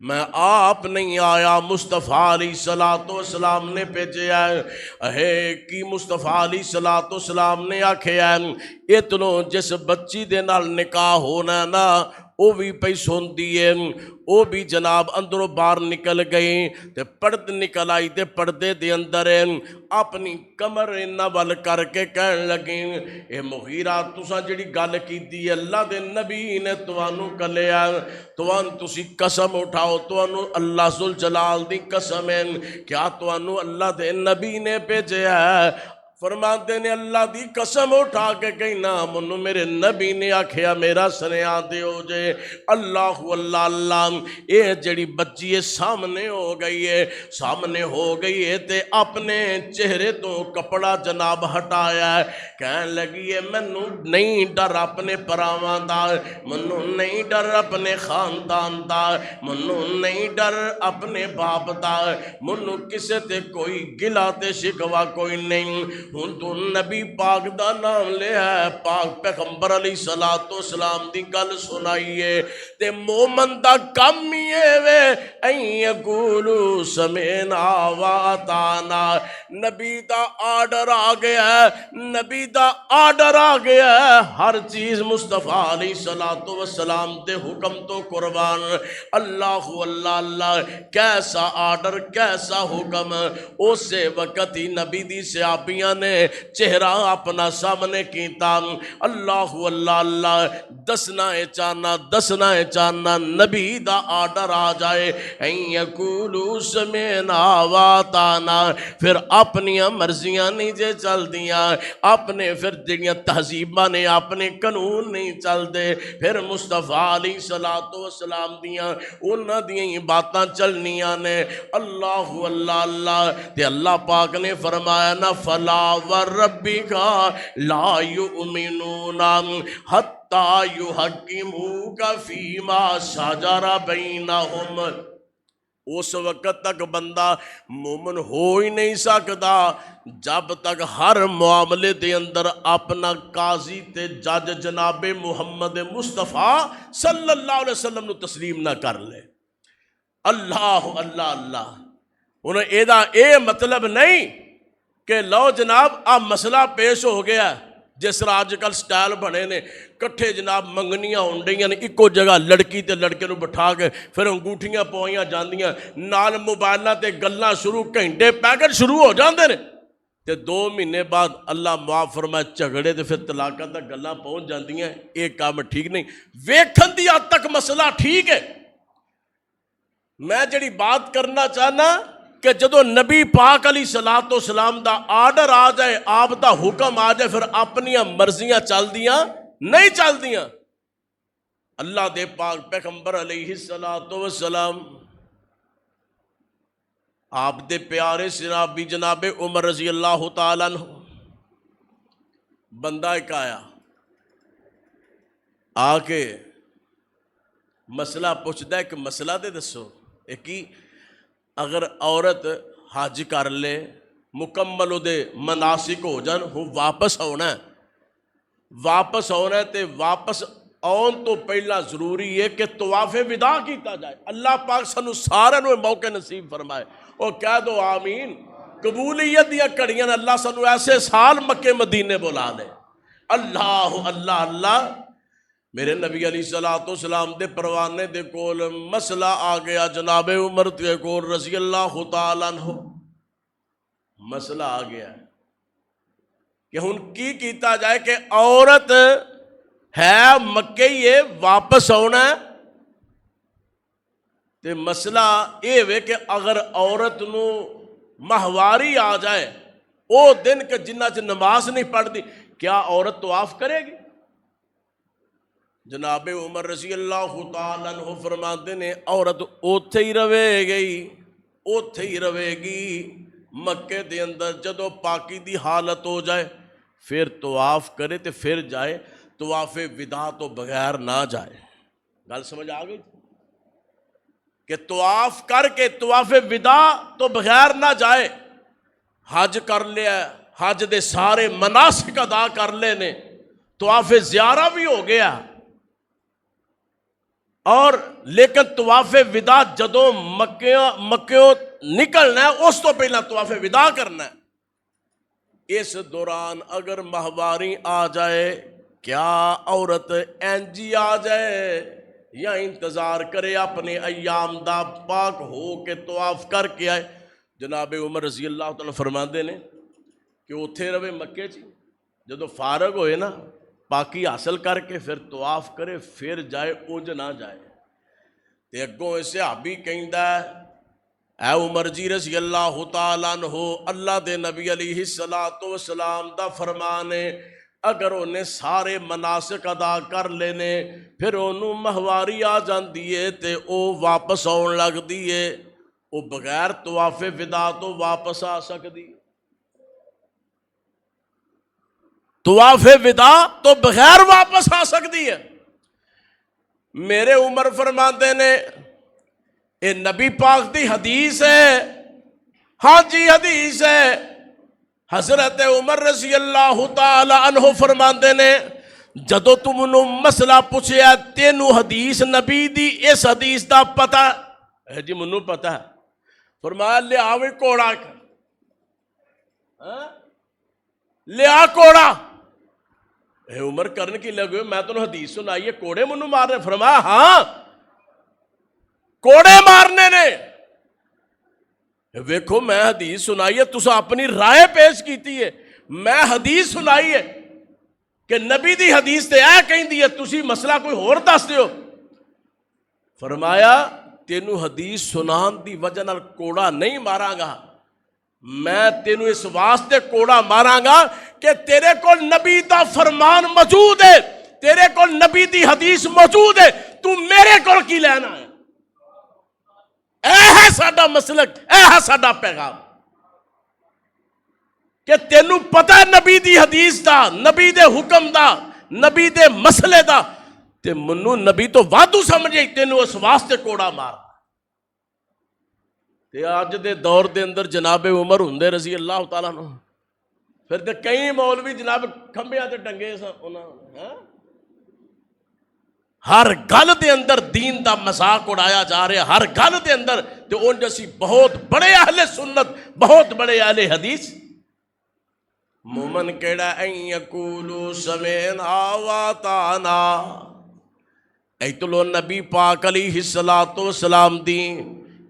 [SPEAKER 1] میں آپ نہیں آیا، مصطفیٰ علیہ الصلوۃ والسلام نے بھیجا ہے۔ کی مصطفیٰ علیہ الصلوۃ والسلام نے آکھیا ہے اتنو جس بچی دے نال نکاح ہونا نا وہ بھی پئی سن دیے، وہ بھی جناب اندروں باہر نکل گئی تے پرد نکل آئی تے پردے دے اندر اپنی کمر نول کر کے کہن لگی اے مغیرہ تساں جڑی گل کیتی اللہ دے نبی نے توانوں کلیا، تسی قسم اٹھاؤ، توانوں اللہ ذوالجلال دی قسم ہے، کیا توانوں اللہ دے نبی نے بھیجیا ہے؟ فرماتے نے اللہ دی قسم اٹھا کے کہنا منو میرے نبی نے آکھیا میرا سنیا دیو جے۔ اللہ اللہ اللہ، اے جڑی بچی سامنے ہو گئی ہے، سامنے ہو گئی ہے تے اپنے چہرے تو کپڑا جناب ہٹایا ہے، کہنے لگی ہے منو نہیں ڈر اپنے پراواں دا، منو نہیں ڈر اپنے خاندان دا، منو نہیں ڈر اپنے باپ دا، منو کسے تے کوئی گلا تے شکوا کوئی نہیں۔ ہن تو نبی پاک دا نام لے ہے، پاک پیغمبر علیہ الصلوۃ والسلام دی گل سنائیے تے مومن دا کم ہی ہے وے این یقولو سمعنا واطعنا۔ نبی دا آرڈر آ گیا ہے، نبی دا آرڈر آ گیا ہے، ہر چیز مصطفیٰ علیہ الصلوۃ والسلام دے حکم تو قربان۔ اللہ اللہ اللہ، کیسا آرڈر کیسا حکم! اسے وقت ہی نبی دی صحابیاں نے چہرہ اپنا سامنے کیتا۔ اللہ اللہ اللہ، دسنا ہے چاہنا نبی دا آرڈر آ جائے این یقولو سمعنا واطعنا، پھر اپنی مرضیاں نہیں جے چل دیاں، اپنے پھر جڑیاں تہذیباں نے اپنے قانون نہیں چل دے، پھر مصطفیٰ علیہ الصلوۃ والسلام دیاں انہاں دیاں ہی باتاں چلنیاں نے۔ اللہ اللہ اللہ، تے اللہ پاک نے فرمایا نا فلا وربک لا یؤمنون حتی یحکموک فیما شجر بینہم۔ اس وقت تک بندہ مومن ہو ہی نہیں سکتا جب تک ہر معاملے دے اندر اپنا قاضی تے جج جناب محمد مصطفیٰ صلی اللہ علیہ وسلم نو تسلیم نہ کر لے۔ اللہ اللہ اللہ، انہیں اے مطلب نہیں کہ لو جناب اب مسئلہ پیش ہو گیا ہے، جس طرح آج کل سٹائل بنے نے کٹھے جناب منگنیاں ہونڈیاں نے ایکو جگہ لڑکی تے لڑکے نو بٹھا کے پھر انگوٹھیاں پوائیاں جاندیاں نال موبائلہ تے گلاں شروع گھنٹے پیکٹ شروع ہو جاندے نے۔ تے 2 مہینے بعد اللہ معاف فرمائے جھگڑے تے پھر طلاقاں تک گلاں پہنچ جاندیاں، یہ کام ٹھیک نہیں۔ ویکھن دی حد تک مسئلہ ٹھیک ہے۔ میں جڑی بات کرنا چاہنا کہ جدو نبی پاک علیہ الصلوۃ والسلام دا آرڈر آ جائے، آپ دا حکم آ جائے، پھر اپنی مرضیاں چلدیاں نہیں چلدیاں۔ اللہ دے پاک پیغمبر علیہ الصلوۃ والسلام آپ دے پیارے صحابی جناب عمر رضی اللہ تعالیٰ عنہ، بندہ ایک آیا آ کے مسئلہ پوچھتا ہے کہ مسئلہ دے دسو۔ ایک ہی اگر عورت حج کر لے، مکمل دے مناسک ہو جان، وہ واپس آنا ہے، واپس آنا ہے، تے واپس آن تو پہلا ضروری ہے کہ طواف وداع کیتا جائے۔ اللہ پاک سانو سارے نو موقع نصیب فرمائے، اور کہہ دو آمین۔ قبولیت دیا کڑیاں اللہ سانو ایسے سال مکے مدینے بلا دے۔ اللہ اللہ اللہ۔ میرے نبی علیہ الصلوۃ والسلام دے پروانے دے کول مسئلہ آ گیا، جناب عمر دے کول رضی اللہ تعالیٰ عنہ مسئلہ آ گیا کہ ہن کی کیتا جائے کہ عورت ہے مکے ہی ہے، واپس آنا ہے، تے مسئلہ یہ ہے کہ اگر عورت نو ماہواری آ جائے او دن کہ جنہ چ نماز نہیں پڑھتی، کیا عورت طواف کرے گی؟ جناب عمر رضی اللہ تعالیٰ عنہ فرماتے نے عورت اوتھے ہی رہے گی، اوتھے ہی رہے گی مکے دے اندر۔ جدو پاکی دی حالت ہو جائے پھر طواف کرے تے پھر جائے، طواف وداع تو بغیر نہ جائے۔ گل سمجھ آ گئی کہ طواف کر کے طواف وداع تو بغیر نہ جائے۔ حج کر لیا، حج دے سارے مناسک ادا کر لے نے، طواف زیارہ بھی ہو گیا، اور لیکن طواف وداع جدو مکیوں نکلنا ہے اس تو پہلا طواف وداع کرنا ہے۔ اس دوران اگر ماہواری آ جائے، کیا عورت اینجی آ جائے یا انتظار کرے اپنے ایام دا پاک ہو کے طواف کر کے آئے؟ جناب عمر رضی اللہ تعالیٰ فرماندے نے کہ اتھے رہے مکے چی، جدو فارغ ہوئے نا پاکی حاصل کر کے پھر طواف کرے، پھر جائے، اونج نہ جائے۔ تے اگوں صحابی کہندا ہے اے عمر جی رضی اللہ تعالیٰ عنہ، اللہ دے نبی علیہ الصلوۃ والسلام دا فرمان ہے اگر انہیں سارے مناسک ادا کر لینے پھر انہوں مہواری آ جاندی ہے تے او واپس آن لگ دیئے، او بغیر طواف وداع تو واپس آ سکدی، طواف وداع تو بغیر واپس آ سکتی ہے۔ میرے عمر فرماتے نے اے نبی پاک دی حدیث ہے، ہاں جی حدیث ہے۔ حضرت عمر رضی اللہ تعالی عنہ فرماتے نے جدو تم انہوں مسئلہ پوچھے تینوں حدیث نبی دی اس حدیث دا پتہ ہے؟ جی منوں پتہ ہے۔ فرمایا لے آوے کوڑا، لیا کوڑا۔ اے عمر کرن کی لگے میں تو حدیث سنائیے کوڑے منو مارنے؟ فرمایا ہاں کوڑے مارنے نے۔ ویکھو میں حدیث سنائیے، تسا اپنی رائے پیش کیتی ہے، میں حدیث سنائیے کہ نبی دی حدیث تے اے کہیں دی ہے، تسی مسئلہ کوئی ہور دس دیو۔ فرمایا تینوں حدیث سنان دی وجہ نال کوڑا نہیں ماراں گا، میں تینوں اس واسطے کوڑا ماراں گا کہ تیرے کو نبی دا فرمان موجود ہے، تیرے کو نبی دی حدیث موجود ہے، تو میرے کو کی لینا ہے؟ اے ہے ساڈا مسلک، اے ہے ساڈا پیغام کہ تینوں پتہ ہے نبی دی حدیث دا، نبی دے حکم دا، نبی دے مسئلے دا، تے منو نبی تو وادو سمجھے، تینوں اس واسطے کوڑا مار۔ تے آج دے دور دے اندر جناب عمر ہوندے رضی اللہ تعالیٰ عنہ، پھر تے کئی مولوی جناب کھمبیاں تے ٹنگے ہر گل دے اندر دین دا مذاق اڑایا جا رہا ہے، ہر گل دے اندر تے ان جیسی بہت بڑے اہل سنت، بہت بڑے اہل حدیث۔ مومن کیڑا این یقولو سمعنا واطعنا، ایتلو نبی پاک علیہ الصلوۃ والسلام دی،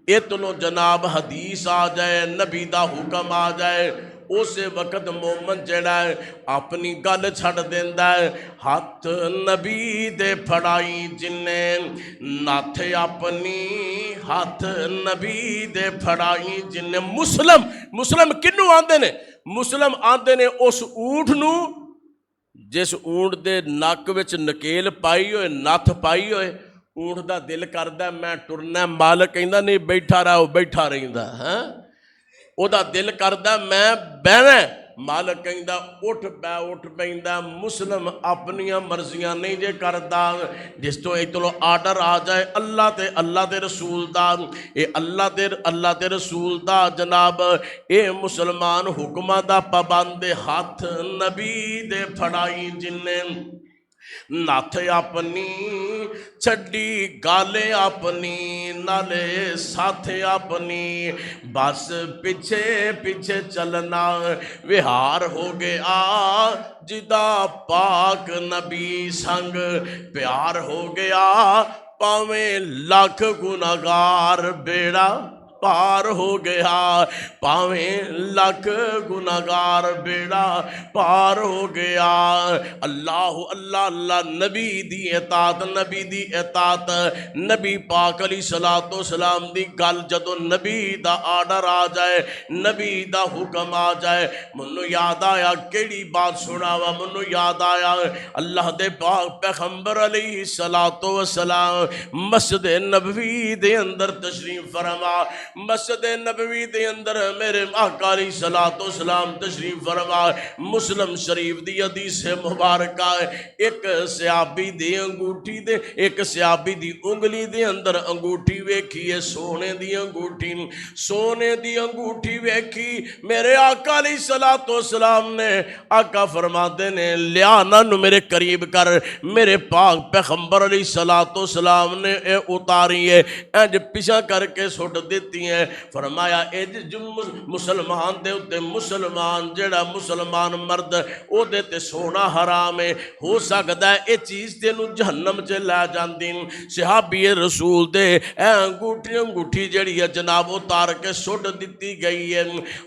[SPEAKER 1] ایتلو جناب حدیث آ جائے، نبی دا حکم آ جائے، اس وقت مومن جڑا ہے اپنی گل چھڑ دیندا ہے، ہاتھ نبی دے پھڑائی جنے ناتھ اپنی، ہاتھ نبی دے پھڑائی جنے۔ مسلم کنوں آندے نے؟ مسلم آندے نے اس اونٹ نو جس اونٹ دے نک وچ نکیل پائی ہوئے، نتھ پائی ہوئے، اونٹ دا دل کردا میں ٹرنا، مالک کہندا نہیں بیٹھا رہو، بیٹھا رہندا، ہاں او دا دل کردا میں بہنا، مالک کہندا اٹھ پیندا۔ مسلم اپنیاں مرضیاں نہیں جے کردا، جس تو اتلو آرڈر آ جائے اللہ تے اللہ دے رسول دا، اے اللہ دے رسول دا جناب اے مسلمان حکمہ دا پابند، ہاتھ نبی دے پھڑائی جنے ناتھ اپنی چھڈی گالے اپنی نالے ساتھ اپنی، بس پیچھے پیچھے چلنا وہار ہو گیا جدا پاک نبی سنگ پیار ہو گیا، پاویں لاکھ گناہگار بیڑا پار ہو گیا، پاویں لاکھ گناہگار بیڑا پار ہو گیا۔ اللہ اللہ اللہ، نبی دی اطاعت، نبی دی اطاعت، نبی پاک علیہ الصلوۃ والسلام دی گل جدو نبی دا آرڈر آ جائے، نبی دا حکم آ جائے، منو یاد آیا کیڑی بات سناوا، منو یاد آیا اللہ دے پاک پیغمبر علیہ الصلوۃ والسلام مسجد نبوی دے اندر تشریف فرما، مسجد نبوی دے اندر میرے آقا علیہ الصلوۃ والسلام تشریف فرما۔ مسلم شریف دی حدیث مبارکہ ایک صحابی دی انگوٹھی دے، ایک صحابی دی انگلی دے اندر انگوٹھی ویکھی ہے، سونے دی انگوٹھی، سونے دی انگوٹھی ویکھی، میرے آقا علیہ الصلوۃ والسلام نے آقا فرماتے نے لیا نہ میرے قریب کر، میرے پاک پیغمبر علیہ الصلوۃ والسلام نے اے اتاری ہے، انج پیچھا کر کے سٹ دیتی ہیں، فرمایا اے جو مسلمان دے اتے مسلمان جڑا مسلمان مرد او دے تے سونا حرام ہے، ہو سکتا ہے اے چیز تینوں جہنم چ لے جاندی۔ صحابی رسول دے اے انگوٹھی جڑی ہے جناب اتار کے سٹ دیتی گئی ہے۔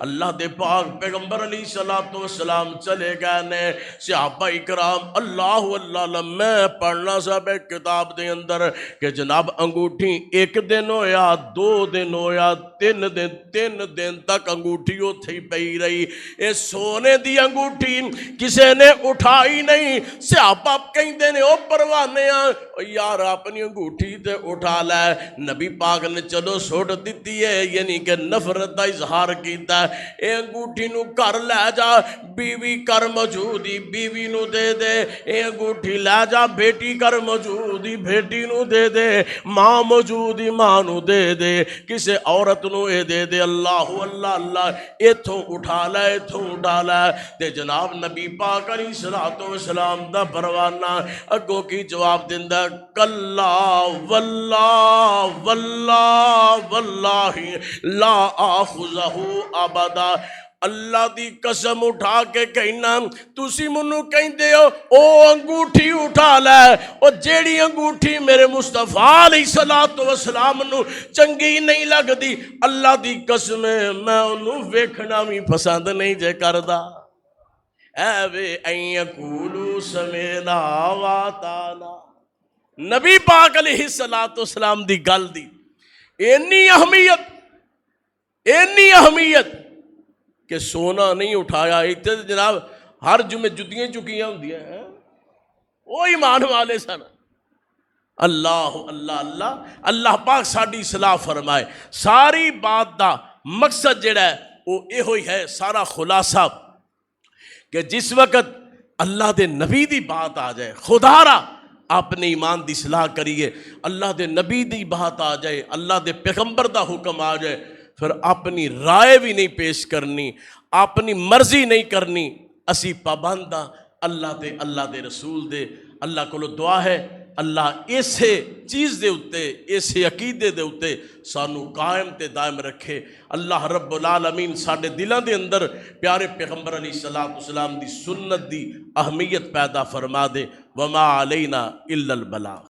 [SPEAKER 1] اللہ دے پاک پیغمبر علیہ الصلوۃ والسلام چلے گئے نے، صحابہ اکرام اللہ اللہ، میں پڑھنا صاحب کتاب دے اندر کہ جناب انگوٹھی ایک دن ہویا، 2 دن ہویا، 3 دن تک انگوٹھی اتھے ہی پئی رہی، اے سونے دی انگوٹھی کسے نے اٹھائی نہیں۔ صحابہ کہندے نے او پروانے یار اپنی انگوٹھی تے اٹھا لے، نبی پاک نے چلو سٹ دیتی ہے، یعنی کہ نفرت دا اظہار کیتا ہے، اے انگوٹھی نو گھر لے جا، بیوی کر موجودی بیوی نو دے دے، اے انگوٹھی لے جا بیٹی کر موجودی بیٹی نو دے دے، ماں موجودی ماں نو دے دے، کسے عورت نو اے دے دے۔ اللہ اللہ اللہ، ایتھوں اٹھا لے، ایتھوں اٹھا لے، تے جناب نبی پاک علیہ الصلوۃ والسلام دا پروانہ اگوں کی جواب دیندا کلا واللہ واللہ واللہ لا آخذہ ابدا، اللہ دی قسم اٹھا کے کہنا تسی منو کہندے ہو او انگوٹھی اٹھا لے، او جیڑی انگوٹھی میرے مصطفیٰ علیہ الصلوۃ والسلام نو چنگی نہیں لگدی، اللہ دی قسم میں انہوں ویکھنا بھی پسند نہیں جے کردا۔ اے وے این یقولوا سمعنا واطعنا، نبی پاک علیہ الصلوۃ والسلام دی گل دی اینی اہمیت کہ سونا نہیں اٹھایا، اتنے جناب ہر جمعے جتیاں چکیاں ہوندیاں ہیں، وہ ایمان والے سن۔ اللہ اللہ اللہ، اللہ پاک ساڈی اصلاح فرمائے۔ ساری بات دا مقصد جڑا ہے وہ یہ ہوئی ہے، سارا خلاصہ کہ جس وقت اللہ دے نبی دی بات آ جائے، خدا را اپنے ایمان دی اصلاح کریے، اللہ دے نبی دی بات آ جائے، اللہ دے پیغمبر دا حکم آ جائے، پھر اپنی رائے بھی نہیں پیش کرنی، اپنی مرضی نہیں کرنی، اسی پابند ہاں اللہ دے رسول دے۔ اللہ کو دعا ہے اللہ اسے چیز دے اتے، اسے عقیدے دے اتے سانو قائم تے دائم رکھے۔ اللہ رب العالمین ساڑھے دلوں دے اندر پیارے پیغمبر علیہ الصلوۃ والسلام دی سنت دی اہمیت پیدا فرما دے۔ وما علینا الا البلاغ۔